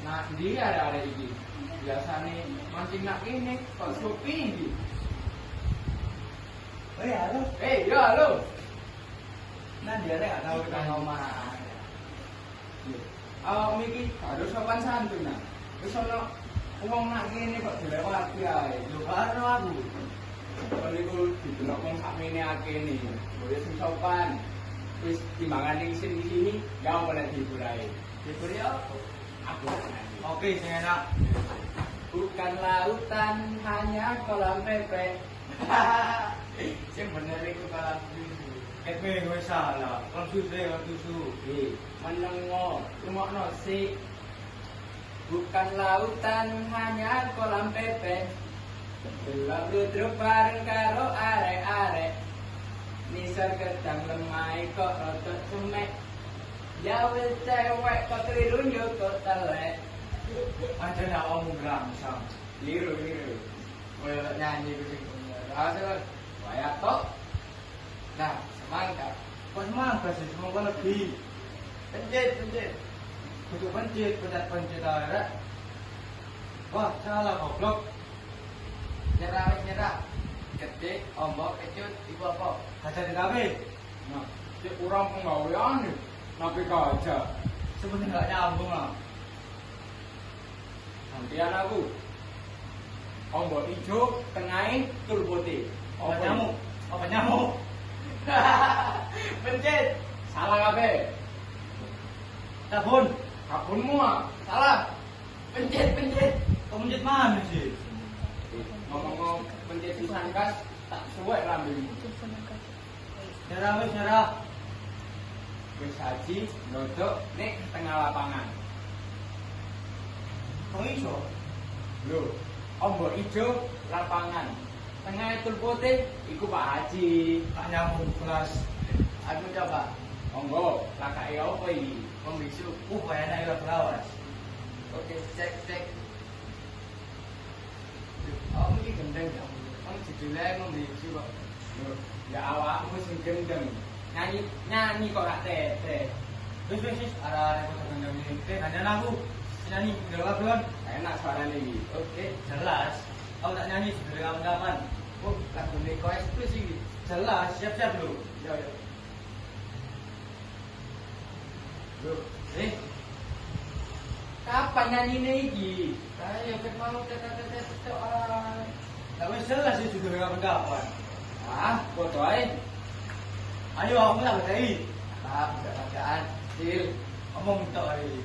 Nah, dia ada iki. Biasane mancing nak kene kok sepi iki. Oh ya, halo. Ya halo. Nah, dia nek tahu kita ngomah. Awak iki harus sopan santun nah. Wis ana wong nak kene kok dilewati ae. Lho karo aku. Kon iku didelok wong sakmene akene. Wis sopan. Wis timbangan ning sini ya boleh diburai. Diburi apa? Aku. Oke, sing enak. Bukan lautan, hanya kolam pepe. Sing bener iku kolam susu. Kepe kowe salah. Kon susu. Menengo, rumokno sik. Bukan lautan, hanya kolam pepe. Delok ludruk bareng karo arek-arek. Nisor gedang lemai kok rotok semek. Ya wis cewek kok keliru yo kok telek. Aja nak omong rangsang. Liru. Koyo nyanyi ku sing bener. Asal waya tok. Nah, semangka. Kok semangka sih semoga lebih. Pencet. Kudu pencet aja. Wah, salah goblok. Nyerah. Gede, ombok, kecut, iku apa? Kaca di kafe. Nah, cek kurang penggawean nih. Nabi kaca. Sebenarnya nggak nyambung lah. Gantian aku. Ombok hijau, tengahnya tul putih. Apa nyamuk? Pencet. Salah kabeh. Sabun. Kabunmu ah. Salah. Pencet. Kau mencet mana sih? Ngomong pencet pisan kas tak suwek lambemu. Nyerah. Wis haji ndodok nek tengah lapangan. Kau iso? Lho, ombok ijo lapangan. Tengah tul putih iku Pak Haji. Tak nyambung kelas. Aku coba. Monggo, lakake opo iki? Wong bisu. Enak ya lawas. Oke, cek. Oh, ini gendeng. judulnya emang biji kok. Ya awakmu sing gendeng. Nyanyi kok gak tete. Wis, arah aku sedang ini. Nanya aku. Nyanyi, jawab belum? Enak suaranya iki. Oke, jelas. Aku tak nyanyi judulnya kapan-kapan. Oh, lagu Neko Express iki. Jelas, siap-siap lu. Yo yo. Loh, Kapan nyanyine iki? Ayo ket mau tete orang. tak wis jelas sih judulnya kapan-kapan. Ah, foto ae. Ayo, aku tak bertai. Ah, bukan Sil. Ngomong minta hari.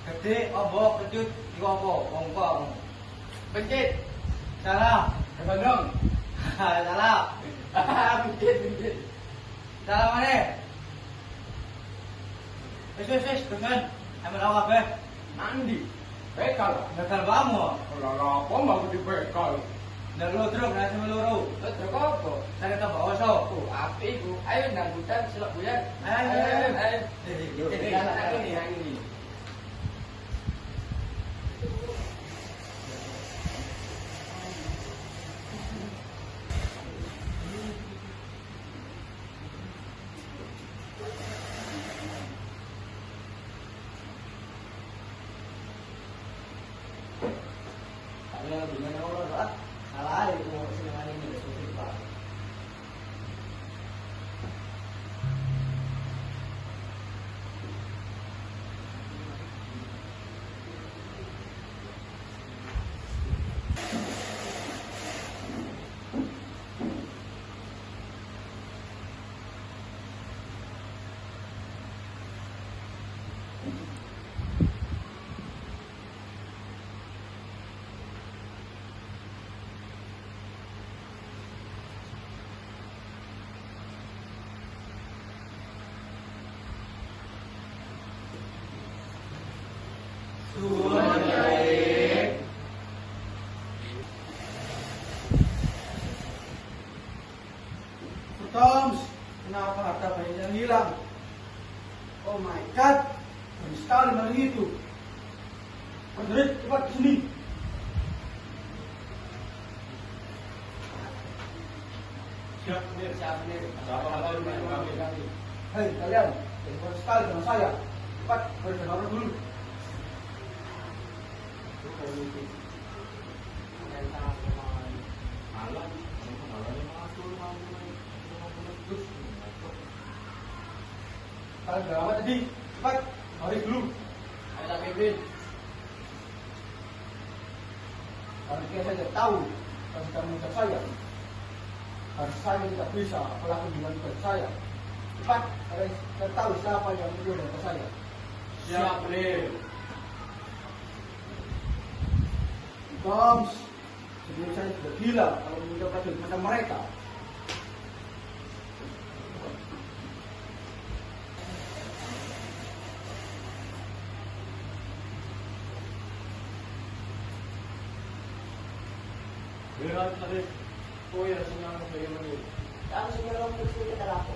Gede, obok, kecut, iku apa? Ngomong. Pencet. Salah. Bandung. Salah. Pencet. Salah mana? Wis, dengan. Ayo awak be. Mandi. Bekal. Bekal kamu. Ora apa mau dibekal. Ndak lu truk nasi meluru. Terus apa? Saya tak bawa so. Oh, api iku. Ayo nang hutan selok buyan. Ayo. Jadi anak ini yang ini. Ayo, gimana orang? Salah, itu mau senang ini besok Pak. Toms, kenapa harta bayi yang hilang? Oh my god, bagus sekali maling itu. Android, cepat ke sini. Siap nih. Hei kalian, bagus sekali sama saya. Cepat, berdengar dulu. Kalian berapa tadi? Cepat, mari dulu. Ayo tak pimpin. Karena saya tahu kalau kamu mengejar saya. Dan saya tidak bisa pelaku dengan saya. Cepat, kalian tahu siapa yang menyuruh saya. Siap nih. Toms, sebelum saya sudah gila kalau meminta prajurit macam mereka. Biar tadi. Oh ya, senang saya ini. Ang sinulong ko sa kitala ko.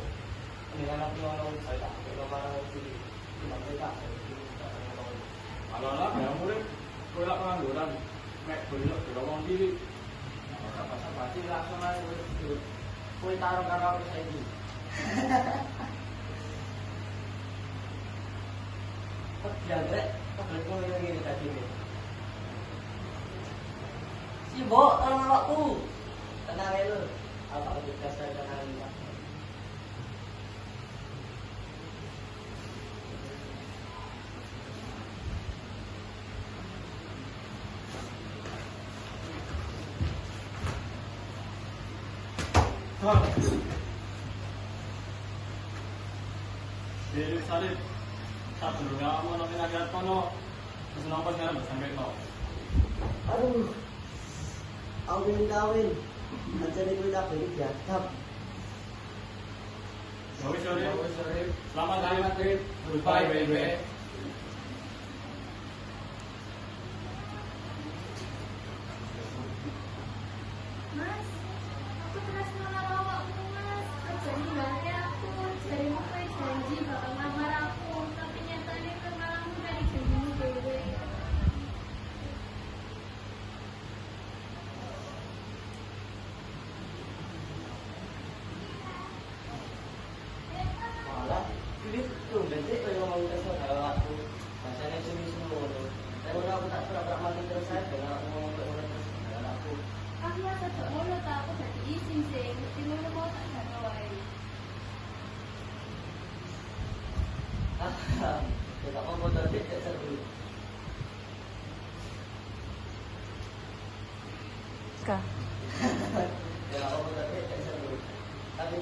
Ini anak orang saya. Kalau marah sini. Tidak kita. Alah-alah, ya murid. Kau nak pengangguran. Mek belok dorong diri. Apa-apa sih langsung aja. Kue taruh kakak saya ini. Kok jangkrik? Kok berikut yang ini tadi nih? Si Bo, tolong awakku. Tenang ya lu. Apa kita saya kenal ini? Jadi salib. Tak perlu kamu nanti naga kono. Terus nampak sekarang sampai kau. Aduh. Kawin. Nanti itu tak beri diadap. Sorry. Selamat hari Madrid. Goodbye baby. Mas, aku terus ngelarang awakmu, Mas. Jadi nggak aku, jadimu kue janji bakal ngelamar aku, tapi nyatanya kemalanmu dari janjimu dewe. Mas aja ngono ta aku dadi izin sih. Mesti ngono mau tak jano wae. Ya tak apa tadi tak seru. Kak. Ya tak apa tadi tak seru. Tapi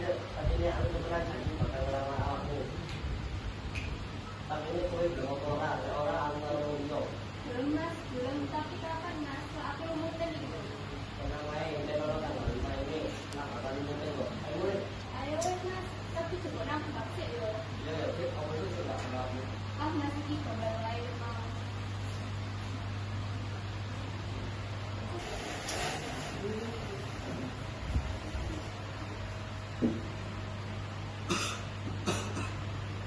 ini aku tuh pernah janji bakal ngelamar aku. Tapi ini kowe belum orang antar yo. Belum Mas, belum. Tapi kapan Mas? Kok aku muter gitu. Tenang wae, kita orang tanggal 5 ini. Nah, bakal mungkin kok. Ayo weh. Ayo wes Mas, tapi coba nang baksik yo. Ya ya, kamu itu sudah kenal. Ah Mas iki gambar lain mau.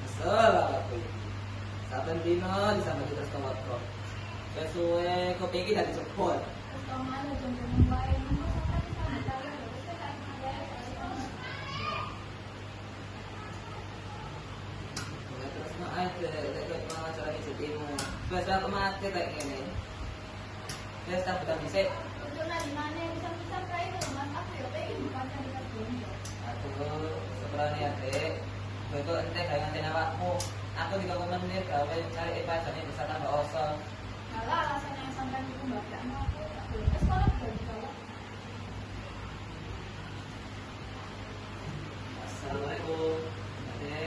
Kesel aku. Saben dino disambut terus kawat kok. Kesuwe kopi iki dadi cepot. Terus kemana jam-jam wae. Mas apa sih sama jalan yo. Wis tak ada. Terus no ae dek pengacara iki jadimu. Wes aku mati kayak ngene. Wes tak bukan bisa. Untuk nadi mana bisa kae lho Mas. Aku yo pengen bukan cari kerja. Aku sebenarnya dek. Betul ente dengan ten awakmu. Aku 3 menit gawe cari pasane bisa tambah osong. Malah alasan yang sampai itu mbak gak mau aku tak boleh ke sekolah bagi kalau Assalamualaikum. Ade,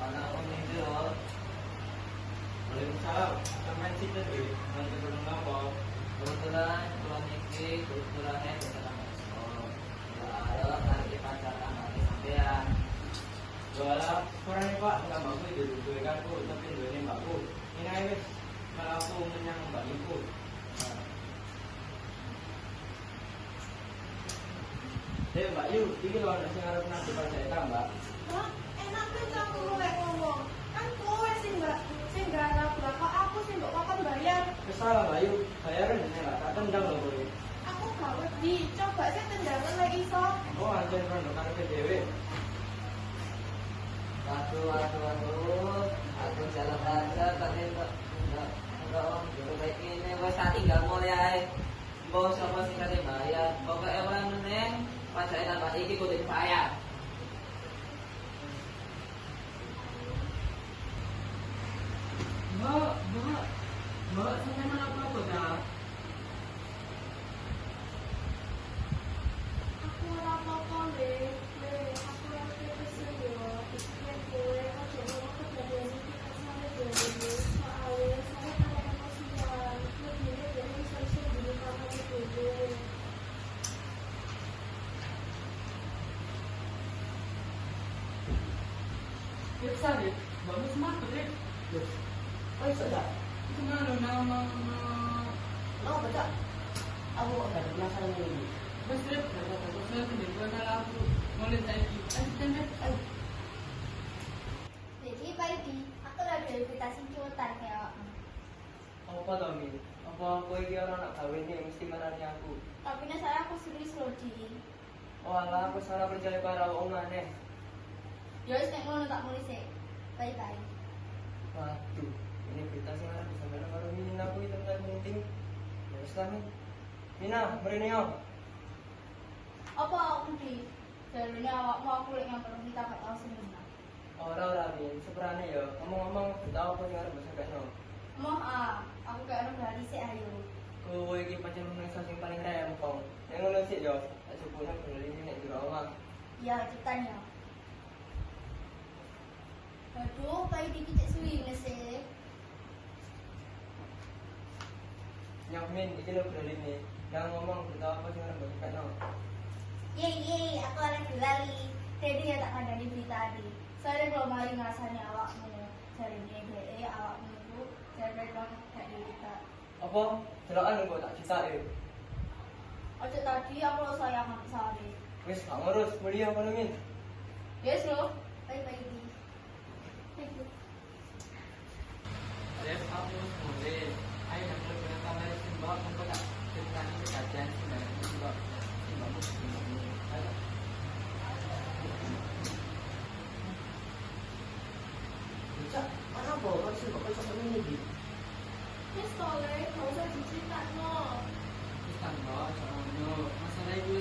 anak om ini loh. Waalaikumsalam. Sampai situ deh. Nanti belum apa. Kebetulan pulang ini kebetulannya bisa tambah osong. Ya ayo cari pacar anak sampean. Soalnya kurang Pak, enggak mampu itu duwe kartu, tapi duwe mbakku. Ini ae wis malah aku menyang mbak iku. Mbak Yu, iki lho nek sing arep nang dipercaya Mbak. Wah, enak tuh kamu ngomong. Kan kowe sing garap lah, kok aku sing mbok kokon bayar. Wis salah Mbak Yu, bayaran dene lah, tak tendang lho kowe. Aku gak wedi, coba sih tendangan lagi iso. Oh, anjen rondo karepe dhewe. Waduh, aku jalan aja tapi enggak om, jadi kayak ini gue saat tinggal mulai aja. Bos sama sih kasih bayar, pokoknya orang meneng, pacarnya tambah iki kudu bayar. Mbak, sampai mana apa dah? aku ora apa-apa le aku ora kesel yo pikiran kowe kok jono kejadian iki kesane dhewe soalnya saya ada emosian lebih dari saya dulu kamu itu Bisa deh, bagus semangat deh. Oh, sudah. Itu mana nama Mau baca? Aku akan penasaran ini. Mas Rep, kata saya sendiri karena aku mulai lagi. Ayo. jadi pagi aku lagi invitasi cuitan ya Apa toh Min? Apa kowe iki ora nak gawe nih mesti marani aku. tapi nek saya aku serius loh di Oh alah aku salah percaya karo wong maneh. ya wis nek ngono tak mulai sih bye bye Waduh, ini berita sing arep disampaikan karo Min aku itu kan penting. Ya wis lah Min. Mina, mrene yo. apa aku di jalurnya awakmu aku lek yang perlu kita gak tahu sebenarnya Ora Min, seperane yo. Ngomong-ngomong berita apa sing arep disampaikan. mau aku kayak orang berani sih ayo Kowe iki pancen manusia sing paling rempong. Nek ngono sik yo, tak jupune beli nek jero omah. ya ceritanya aduh pagi dikit suwi sih Nyok Min, iki lho beli nih. Jangan ngomong berita apa sing arep disampaikan. Yeay, aku lagi lali. Jadi ya tak kandani berita tadi. Soalnya kalau mari ngasani awakmu, cari DE awakmu itu cari banget kayak berita. Apa? Jelokan kok tak citake. Ojo tadi aku lo sayang sama Sari. Wis gak ngurus, mulia kono Min. Yes lo, bye bye di. Thank you. Rep, aku mulai. Ayo nak mulai kamera Mbak, aku tak ceritanya kejadian sebenarnya Mbak. Mbak mesti. Ayo. Baca, mana bawa kan sih bapak sampai ini di. Yes, soleh, kau usah dicerita no. Terus kan Mbak, soalnya masalah itu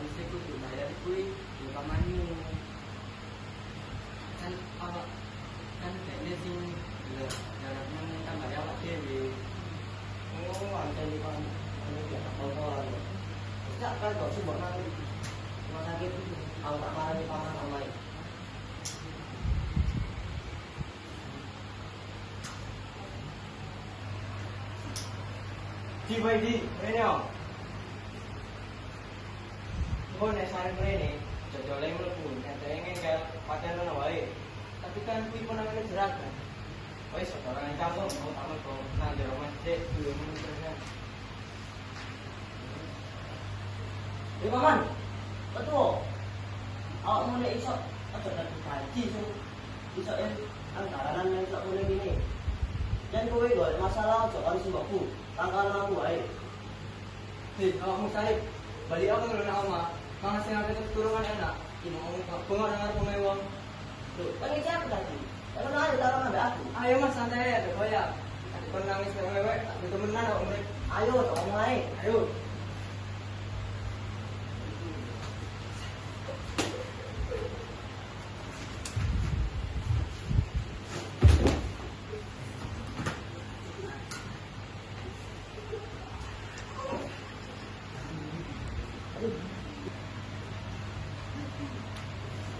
harusnya kudu bayar kuwi ya pamanmu. Kan awak kan dene sing lho jarak nang tambah awak dhewe. Oh, ada di mana? Ini dia apa-apa. Tidak kan kok sebab nanti rumah sakit aku tak marah di paman online. Di bayi ini om. Kau nih sari ini, jajoleng melebu, nyatanya kan pacar mana wae. Tapi kan kui pun namanya jerak kan. Woi, sekarang yang kamu mau tamat kau nah di rumah cek belum menentukan. Ya paman, betul. Awak mau naik isok, atau dari kaji so, isok yang antara yang isok boleh gini. Jangan kowe gak masalah cok kali sebabku, tanggal aku ae. Hei, awakmu Sahib, balik aku ngelona oma. Mana sing aku keturunan enak. Ini ngomong pengen dengar pemewang. Tuh, kan ini siapa tadi? Kalau ayo taruh ngambil aku. Ayo mas santai ya, ada koyak. Aku pernah nangis dengan lewat, aku temenan awak mereka. Ayo, cok mulai. Ayo.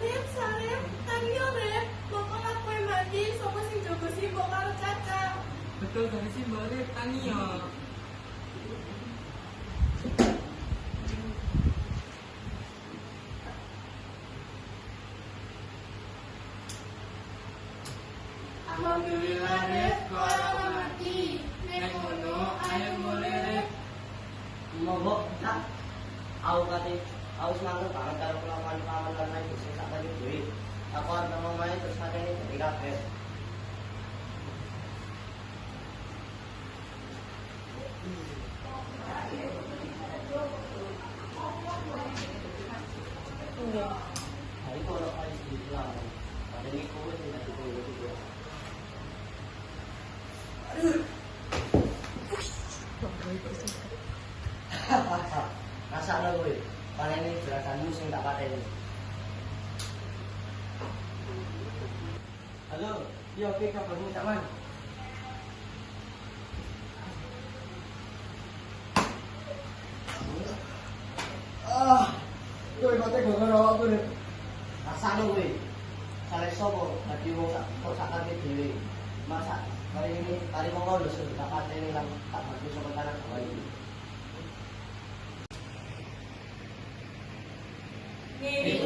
Rep, Sarep, tadi yo Rep, bapak aku yang mandi, sopo sing jogo sibuk karo Caca. Betul dari sih baru tani ya. Alhamdulillah Rep, kau orang mati. Nek ngono, ayo mulai Rep. Mogok, tak. Aku kata, aku semangat banget kalau melakukan kawan karena itu saya tak tadi duit. Aku harus ngomongnya terus ada ini dari kafe. Hari kalau kali bilang, ada ini kau tidak dipulih juga. Rasa ada gue, karena ini gerakanmu sing tak pakai ini. Halo, iya oke kabarmu Cak Man. Gue mati gue ngerawak gue. Rasa ada gue, salah sobo, tadi mau kok sakit dewi. Masa kali ini kali mau kau sudah tak pakai ini lang tak bagus sementara kau ini. Ngiri